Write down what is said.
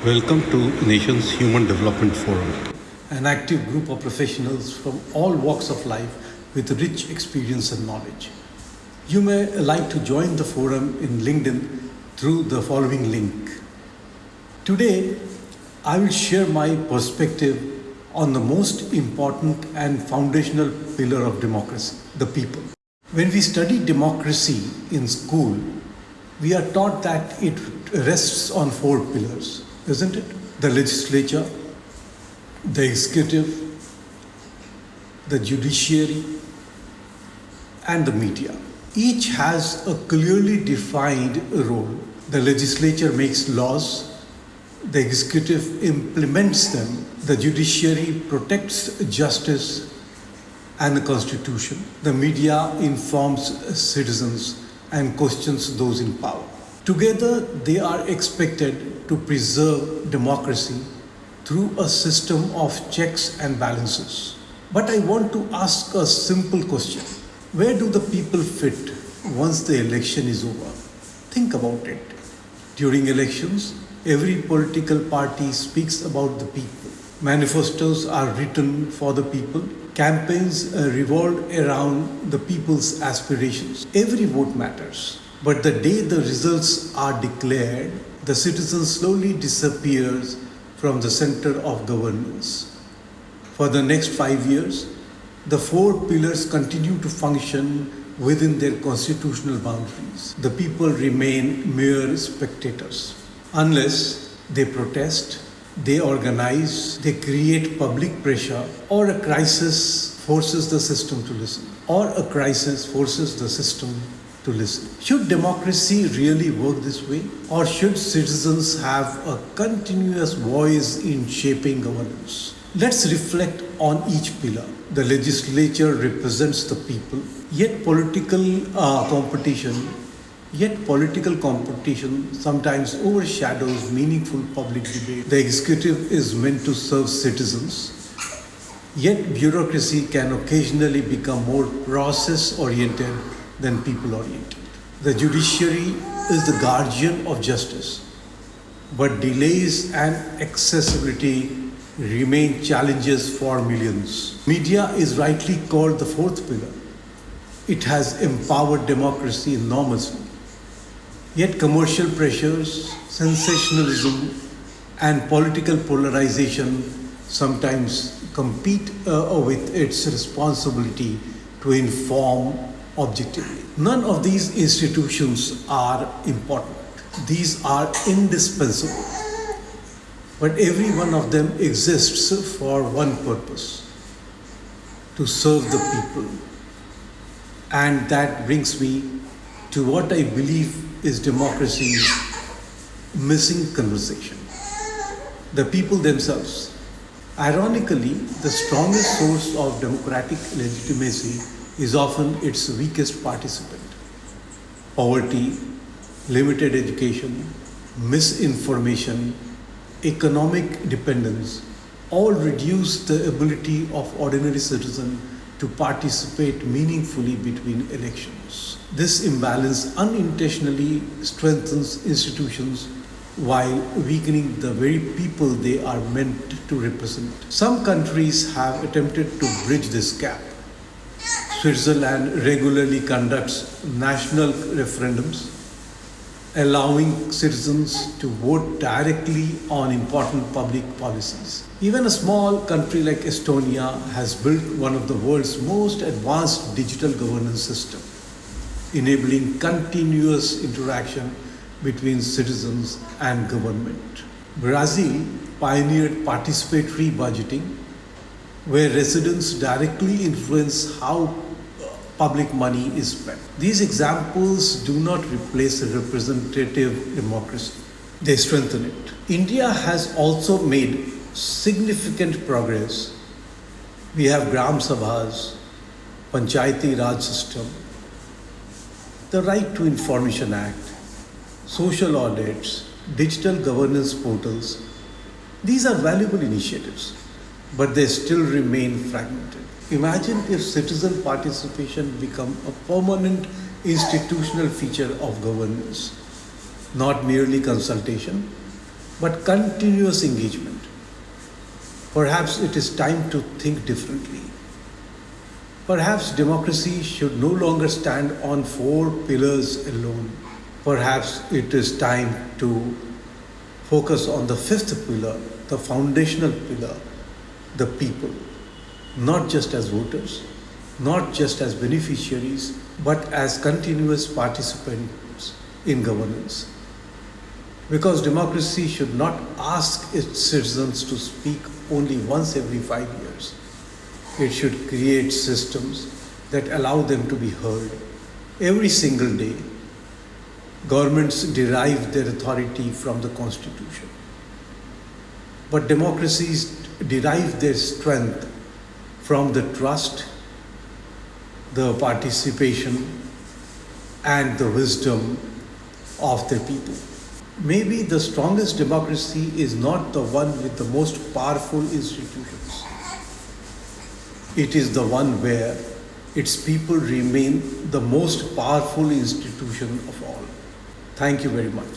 Welcome to Nation's Human Development Forum. An active group of professionals from all walks of life with rich experience and knowledge. You may like to join the forum in LinkedIn through the following link. Today, I will share my perspective on the most important and foundational pillar of democracy, the people. When we study democracy in school, we are taught that it rests on four pillars, isn't it? The legislature, the executive, the judiciary, and the media. Each has a clearly defined role. The legislature makes laws, the executive implements them, the judiciary protects justice and the constitution, the media informs citizens and questions those in power. Together, they are expected to preserve democracy through a system of checks and balances. But I want to ask a simple question. Where do the people fit once the election is over? Think about it. During elections, every political party speaks about the people. Manifestos are written for the people. Campaigns revolve around the people's aspirations. Every vote matters. But the day the results are declared, the citizen slowly disappears from the center of governance. For the next 5 years, the four pillars continue to function within their constitutional boundaries. The people remain mere spectators. Unless they protest, they organize, they create public pressure, or a crisis forces the system to listen. Should democracy really work this way? Or should citizens have a continuous voice in shaping governance? Let's reflect on each pillar. The legislature represents the people, yet political competition sometimes overshadows meaningful public debate. The executive is meant to serve citizens, yet bureaucracy can occasionally become more process-oriented than people-oriented. The judiciary is the guardian of justice, but delays and accessibility remain challenges for millions. Media is rightly called the fourth pillar. It has empowered democracy enormously. Yet commercial pressures, sensationalism, and political polarization sometimes compete with its responsibility to inform objectively. None of these institutions are important. These are indispensable. But every one of them exists for one purpose: to serve the people. And that brings me to what I believe is democracy's missing conversation: the people themselves. Ironically, the strongest source of democratic legitimacy is often its weakest participant. Poverty, limited education, misinformation, economic dependence all reduce the ability of ordinary citizens to participate meaningfully between elections. This imbalance unintentionally strengthens institutions while weakening the very people they are meant to represent. Some countries have attempted to bridge this gap. Switzerland regularly conducts national referendums, allowing citizens to vote directly on important public policies. Even a small country like Estonia has built one of the world's most advanced digital governance systems, enabling continuous interaction between citizens and government. Brazil pioneered participatory budgeting, where residents directly influence how public money is spent. These examples do not replace a representative democracy, they strengthen it. India has also made significant progress. We have Gram Sabhas, Panchayati Raj system, the Right to Information Act, social audits, digital governance portals. These are valuable initiatives, but they still remain fragmented. Imagine if citizen participation become a permanent institutional feature of governance, not merely consultation, but continuous engagement. Perhaps it is time to think differently. Perhaps democracy should no longer stand on four pillars alone. Perhaps it is time to focus on the fifth pillar, the foundational pillar, the people, not just as voters, not just as beneficiaries, but as continuous participants in governance. Because democracy should not ask its citizens to speak only once every 5 years. It should create systems that allow them to be heard every single day. Governments derive their authority from the Constitution, but democracies derive their strength from the trust, the participation, and the wisdom of their people. Maybe the strongest democracy is not the one with the most powerful institutions. It is the one where its people remain the most powerful institution of all. Thank you very much.